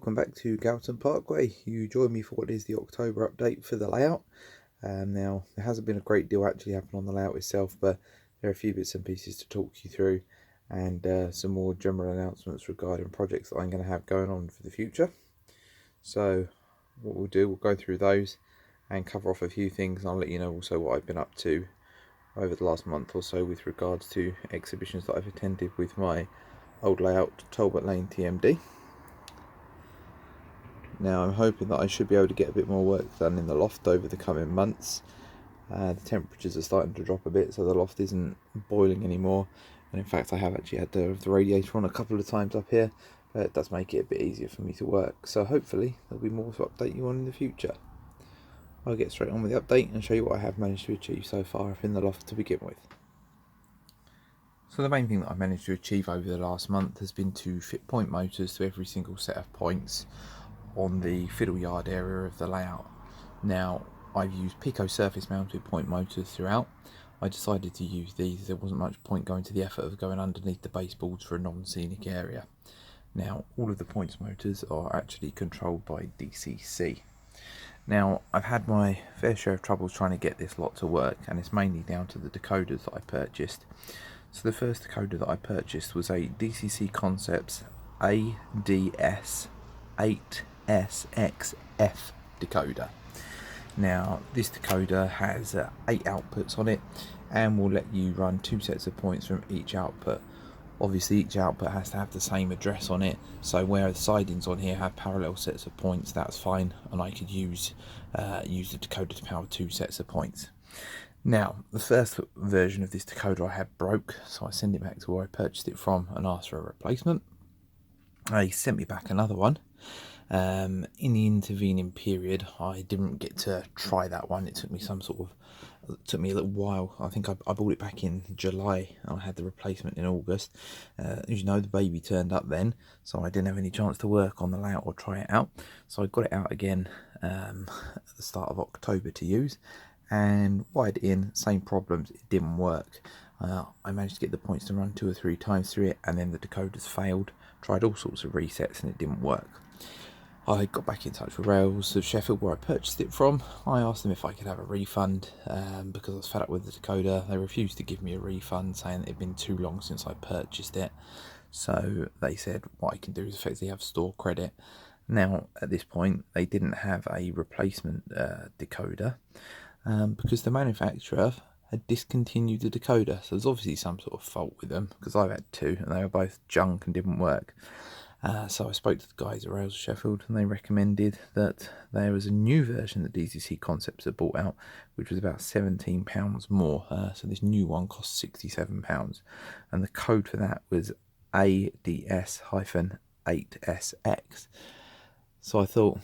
welcome back to Galton Parkway. You join me for what is the October update for the layout. Now, there hasn't been a great deal actually happened on the layout itself, but there are a few bits and pieces to talk you through, and some more general announcements regarding projects that I'm going to have going on for the future. So what we'll do, we'll go through those and cover off a few things, and I'll let you know also what I've been up to over the last month or so with regards to exhibitions that I've attended with my old layout, Talbot Lane TMD. Now I'm hoping that I should be able to get a bit more work done in the loft over the coming months. The temperatures are starting to drop a bit, so the loft isn't boiling anymore, and in fact I have actually had the radiator on a couple of times up here, but it does make it a bit easier for me to work, so hopefully there'll be more to update you on in the future. I'll get straight on with the update and show you what I have managed to achieve so far up in the loft to begin with. So the main thing that I've managed to achieve over the last month has been to fit point motors to every single set of points on the fiddle yard area of the layout. Now, I've used Pico surface mounted point motors throughout. I decided to use these. There wasn't much point going to the effort of going underneath the baseboards for a non-scenic area. Now, all of the points motors are actually controlled by DCC. Now, I've had my fair share of troubles trying to get this lot to work, and it's mainly down to the decoders that I purchased. So the first decoder that I purchased was a DCC Concepts ADS 8SXF decoder. Now this decoder has 8 outputs on it and will let you run 2 sets of points from each output. Obviously each output has to have the same address on it, so where the sidings on here have parallel sets of points, that's fine, and I could use the decoder to power 2 sets of points. Now, the first version of this decoder I had broke, so I sent it back to where I purchased it from and asked for a replacement. They sent me back another one. In the intervening period, I didn't get to try that one. It took me a little while. I think I bought it back in July and I had the replacement in August. As you know, the baby turned up then, so I didn't have any chance to work on the layout or try it out. So I got it out again at the start of October to use, and wired it in, same problems, it didn't work. I managed to get the points to run 2 or 3 times through it, and then the decoders failed. Tried all sorts of resets and it didn't work. I got back in touch with Rails of Sheffield, where I purchased it from. I asked them if I could have a refund because I was fed up with the decoder. They refused to give me a refund, saying it had been too long since I purchased it. So they said what I can do is effectively have store credit. Now at this point they didn't have a replacement decoder because the manufacturer had discontinued the decoder, so there's obviously some sort of fault with them, because I've had 2 and they were both junk and didn't work. So I spoke to the guys at Rails Sheffield, and they recommended that there was a new version that DCC Concepts had bought out, which was about £17 more. So this new one cost £67, and the code for that was ADS-8SX. So I thought,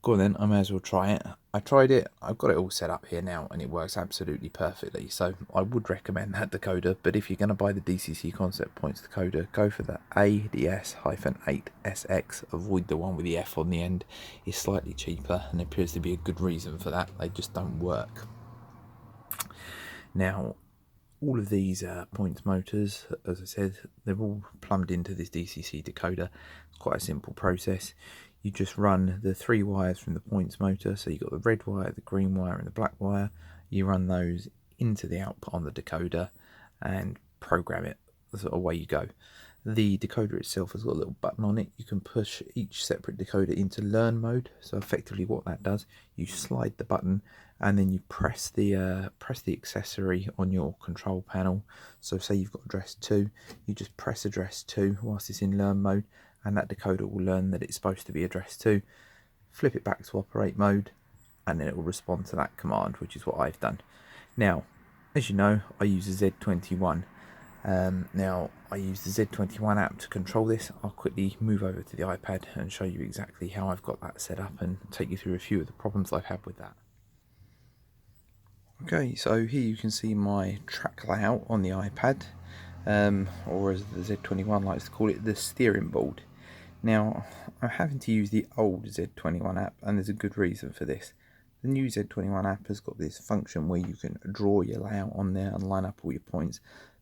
go on then, I may as well try it. I tried it, I've got it all set up here now, and it works absolutely perfectly. So I would recommend that decoder, but if you're going to buy the DCC Concept Points decoder, go for the ADS-8SX. Avoid the one with the F on the end. It's slightly cheaper, and there appears to be a good reason for that. They just don't work. Now, all of these points motors, as I said, they're all plumbed into this DCC decoder. It's quite a simple process. You just run the 3 wires from the points motor, so you've got the red wire, the green wire and the black wire. You run those into the output on the decoder and program it, so away you go. The decoder itself has got a little button on it. You can push each separate decoder into learn mode, so effectively what that does, you slide the button and then you press the accessory on your control panel. So say you've got address 2, you just press address 2 whilst it's in learn mode, and that decoder will learn that it's supposed to be address 2, flip it back to operate mode, and then it will respond to that command, which is what I've done. Now, as you know, I use a Z21. Now, I use the Z21 app to control this. I'll quickly move over to the iPad and show you exactly how I've got that set up and take you through a few of the problems I've had with that. Okay, so here you can see my track layout on the iPad, or as the Z21 likes to call it, the steering board. Now, I'm having to use the old Z21 app, and there's a good reason for this. The new Z21 app has got this function where you can draw your layout on there and line up all your points,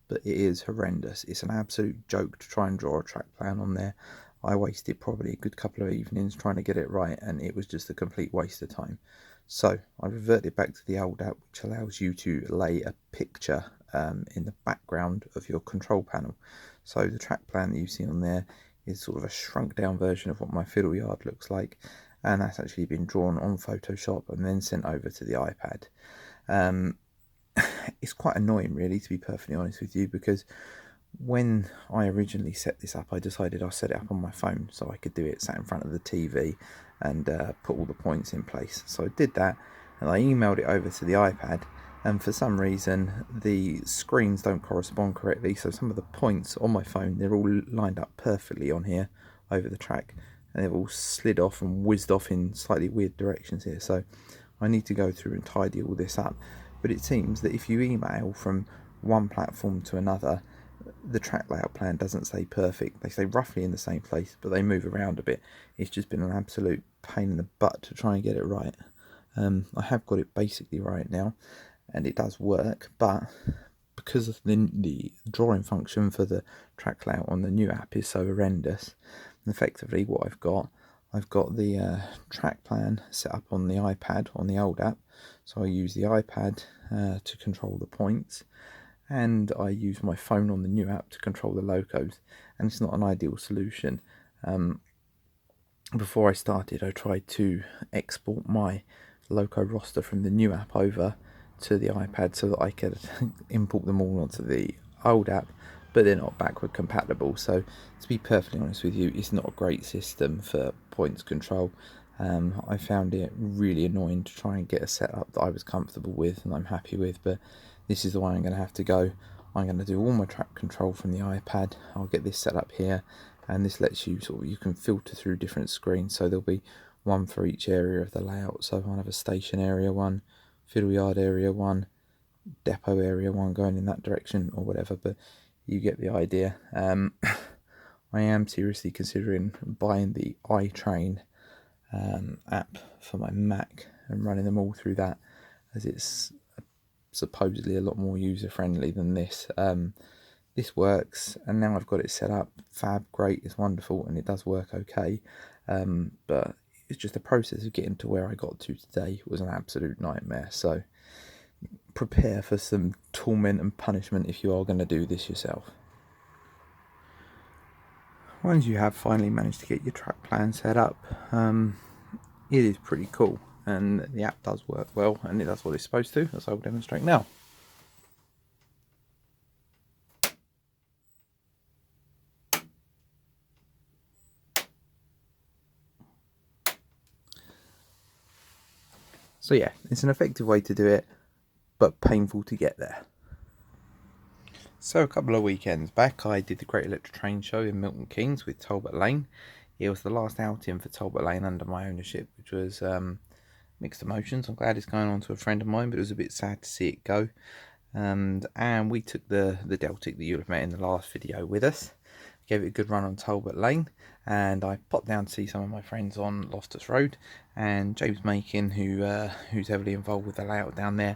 but it is horrendous. It's an absolute joke to try and draw a track plan on there. I wasted probably a good couple of evenings trying to get it right, and it was just a complete waste of time. So I reverted back to the old app, which allows you to lay a picture in the background of your control panel. So the track plan that you see on there is sort of a shrunk down version of what my fiddle yard looks like, and that's actually been drawn on Photoshop and then sent over to the iPad. It's quite annoying, really, to be perfectly honest with you, because when I originally set this up, I decided I'd set it up on my phone so I could do it sat in front of the TV and put all the points in place. So I did that, and I emailed it over to the iPad, and for some reason the screens don't correspond correctly, so some of the points on my phone, they're all lined up perfectly on here over the track, and they've all slid off and whizzed off in slightly weird directions here. So I need to go through and tidy all this up. But it seems that if you email from one platform to another, the track layout plan doesn't stay perfect. They stay roughly in the same place, but they move around a bit. It's just been an absolute pain in the butt to try and get it right. I have got it basically right now, and it does work, but because of the drawing function for the track layout on the new app is so horrendous, effectively what I've got the track plan set up on the iPad on the old app. So I use the iPad to control the points, and I use my phone on the new app to control the locos, and it's not an ideal solution. Before I started, I tried to export my loco roster from the new app over to the iPad so that I could import them all onto the old app, but they're not backward compatible. So to be perfectly honest with you, it's not a great system for points control. I found it really annoying to try and get a setup that I was comfortable with and I'm happy with, but this is the way I'm going to have to go. I'm going to do all my track control from the iPad. I'll get this set up here, and this lets you you can filter through different screens, so there'll be one for each area of the layout. So I'll have a station area one, fiddle yard area one, depot area one, going in that direction or whatever, but you get the idea. I am seriously considering buying the iTrain app for my Mac and running them all through that, as it's supposedly a lot more user friendly than this. This works, and now I've got it set up. Fab, great, it's wonderful, and it does work okay. But it's just the process of getting to where I got to today was an absolute nightmare. So prepare for some torment and punishment if you are going to do this yourself. Once you have finally managed to get your track plan set up, it is pretty cool, and the app does work well, and it does what it's supposed to, as I will demonstrate now. So yeah, it's an effective way to do it, but painful to get there. So a couple of weekends back, I did the Great Electric Train Show in Milton Keynes with Talbot Lane. It was the last outing for Talbot Lane under my ownership, which was mixed emotions. I'm glad it's going on to a friend of mine, but it was a bit sad to see it go. And we took the Deltic that you'll have met in the last video with us. Gave it a good run on Talbot Lane, and I popped down to see some of my friends on Loftus Road, and James Makin, who's heavily involved with the layout down there,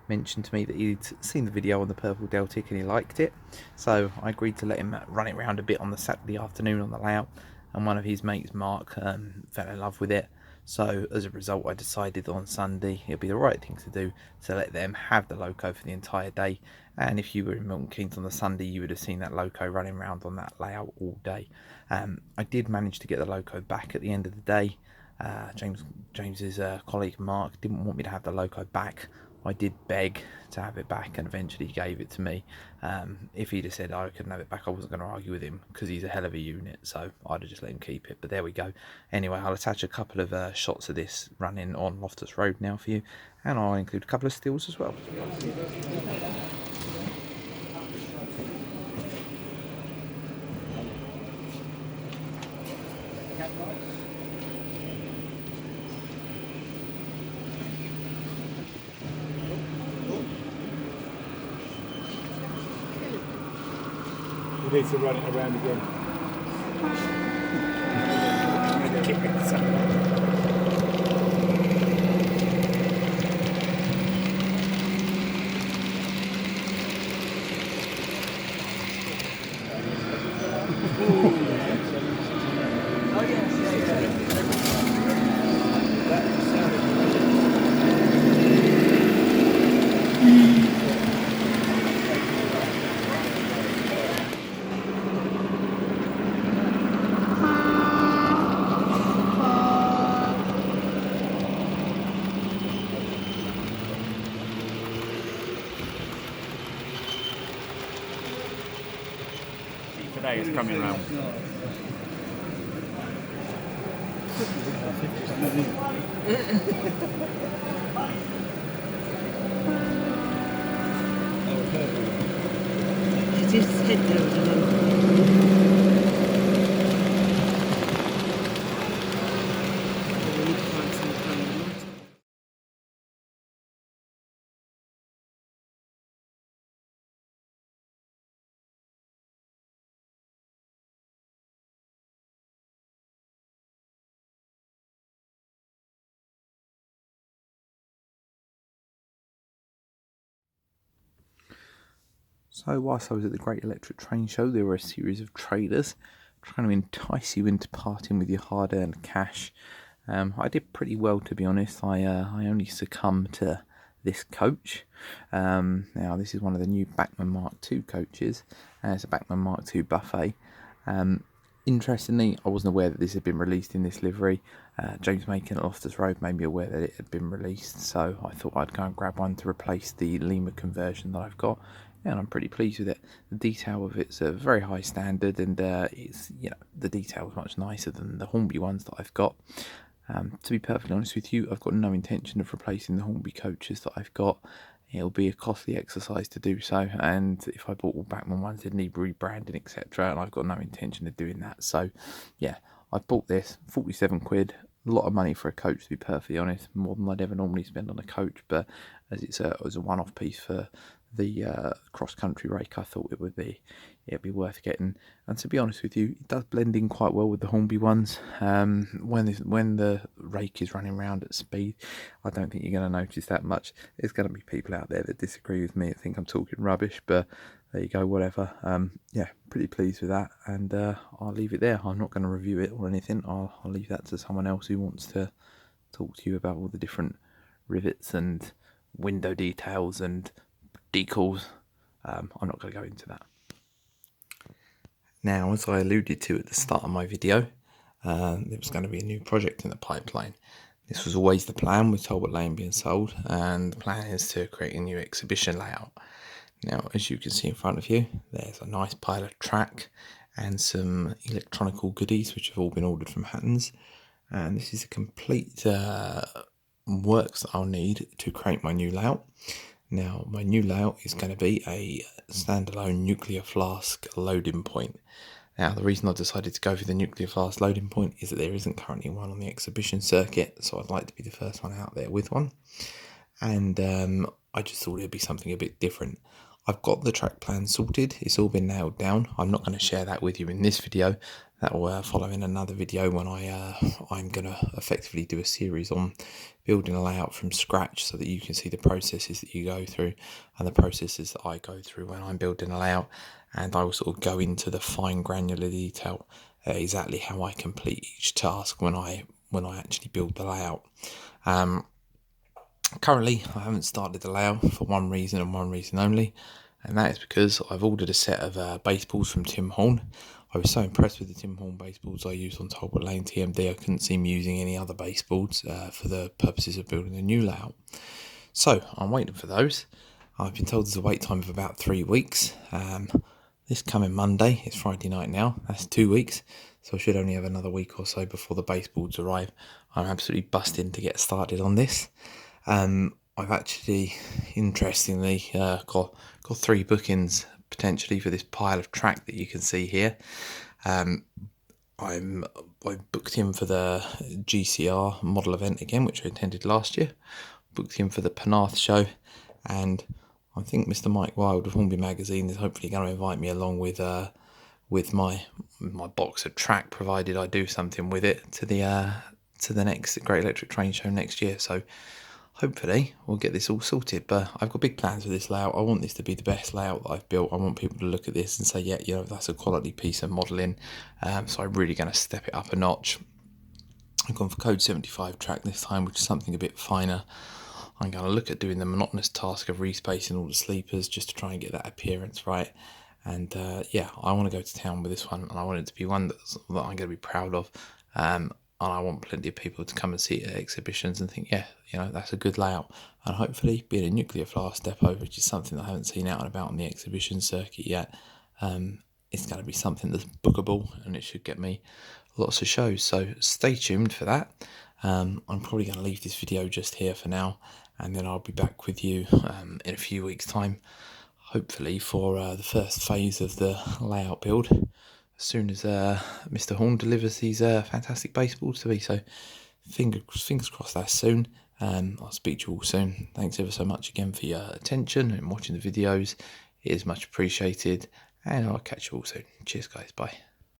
mentioned to me that he'd seen the video on the purple Deltic and he liked it, so I agreed to let him run it around a bit on the Saturday afternoon on the layout, and one of his mates, Mark, fell in love with it. So as a result, I decided on Sunday it'd be the right thing to do to let them have the loco for the entire day. And if you were in Milton Keynes on the Sunday, you would have seen that loco running around on that layout all day. I did manage to get the loco back at the end of the day. James's colleague Mark didn't want me to have the loco back. I did beg to have it back, and eventually he gave it to me. If he'd have said I couldn't have it back, I wasn't going to argue with him, because he's a hell of a unit, so I'd have just let him keep it. But there we go. Anyway, I'll attach a couple of shots of this running on Loftus Road now for you, and I'll include a couple of stills as well. We need to run it around again. Today is coming round. Did you head there? So whilst I was at the Great Electric Train Show, there were a series of traders trying to entice you into parting with your hard-earned cash. I did pretty well, to be honest. I only succumbed to this coach. Now this is one of the new Bachmann Mark II coaches, and it's a Bachmann Mark II buffet. Interestingly, I wasn't aware that this had been released in this livery. James Makin at Loftus Road made me aware that it had been released, so I thought I'd go and grab one to replace the Lima conversion that I've got, and I'm pretty pleased with it. The detail of it's a very high standard, and it's, you know, the detail is much nicer than the Hornby ones that I've got. To be perfectly honest with you, I've got no intention of replacing the Hornby coaches that I've got. It'll be a costly exercise to do so, and if I bought all Bachmann ones, it'd need rebranding, etc., and I've got no intention of doing that. So yeah, I've bought this, 47 quid, a lot of money for a coach, to be perfectly honest, more than I'd ever normally spend on a coach, but as it was a one-off piece for the cross-country rake, I thought it'd be worth getting. And to be honest with you, it does blend in quite well with the Hornby ones. When the rake is running around at speed, I don't think you're going to notice that much. There's going to be people out there that disagree with me and think I'm talking rubbish, but there you go, whatever. Yeah, pretty pleased with that, and I'll leave it there. I'm not going to review it or anything. I'll leave that to someone else who wants to talk to you about all the different rivets and window details and decals. I'm not going to go into that. Now, as I alluded to at the start of my video, there was going to be a new project in the pipeline. This was always the plan with Talbot Lane being sold, and the plan is to create a new exhibition layout. Now, as you can see in front of you, there's a nice pile of track and some electronical goodies which have all been ordered from Hattons, and this is a complete works that I'll need to create my new layout. Now, my new layout is going to be a standalone nuclear flask loading point. Now, the reason I decided to go for the nuclear flask loading point is that there isn't currently one on the exhibition circuit, so I'd like to be the first one out there with one. And I just thought it'd be something a bit different. I've got the track plan sorted, it's all been nailed down. I'm not going to share that with you in this video. That will follow in another video when I'm going to effectively do a series on building a layout from scratch, so that you can see the processes that you go through and the processes that I go through when I'm building a layout, and I will sort of go into the fine granular detail, exactly how I complete each task when I actually build the layout. Currently, I haven't started the layout for one reason and one reason only, and that is because I've ordered a set of baseballs from Tim Horn. I was so impressed with the Tim Horn baseballs I used on Talbot Lane TMD, I couldn't see me using any other baseballs for the purposes of building a new layout. So I'm waiting for those. I've been told there's a wait time of about 3 weeks. This coming Monday, it's Friday night now, that's 2 weeks, so I should only have another week or so before the baseballs arrive. I'm absolutely busting to get started on this. I've actually, interestingly, got 3 bookings potentially for this pile of track that you can see here. I booked him for the GCR model event again, which I attended last year. Booked him for the Penarth show, and I think Mr. Mike Wilde of Hornby Magazine is hopefully going to invite me along with my box of track, provided I do something with it, to the next Great Electric Train Show next year. So hopefully we'll get this all sorted, but I've got big plans for this layout. I want this to be the best layout that I've built. I want people to look at this and say, yeah, you know, that's a quality piece of modelling. So I'm really going to step it up a notch. I've gone for code 75 track this time, which is something a bit finer. I'm going to look at doing the monotonous task of respacing all the sleepers just to try and get that appearance right. And yeah, I want to go to town with this one, and I want it to be one that I'm going to be proud of. And I want plenty of people to come and see it at exhibitions and think, yeah, you know, that's a good layout. And hopefully, being a nuclear flask depot, which is something that I haven't seen out and about on the exhibition circuit yet, it's going to be something that's bookable, and it should get me lots of shows. So stay tuned for that. I'm probably going to leave this video just here for now, and then I'll be back with you in a few weeks' time, hopefully for the first phase of the layout build, as soon as Mr. Horn delivers these fantastic baseballs to me. So fingers crossed that's soon. I'll speak to you all soon. Thanks ever so much again for your attention and watching the videos. It is much appreciated, and I'll catch you all soon. Cheers guys, bye.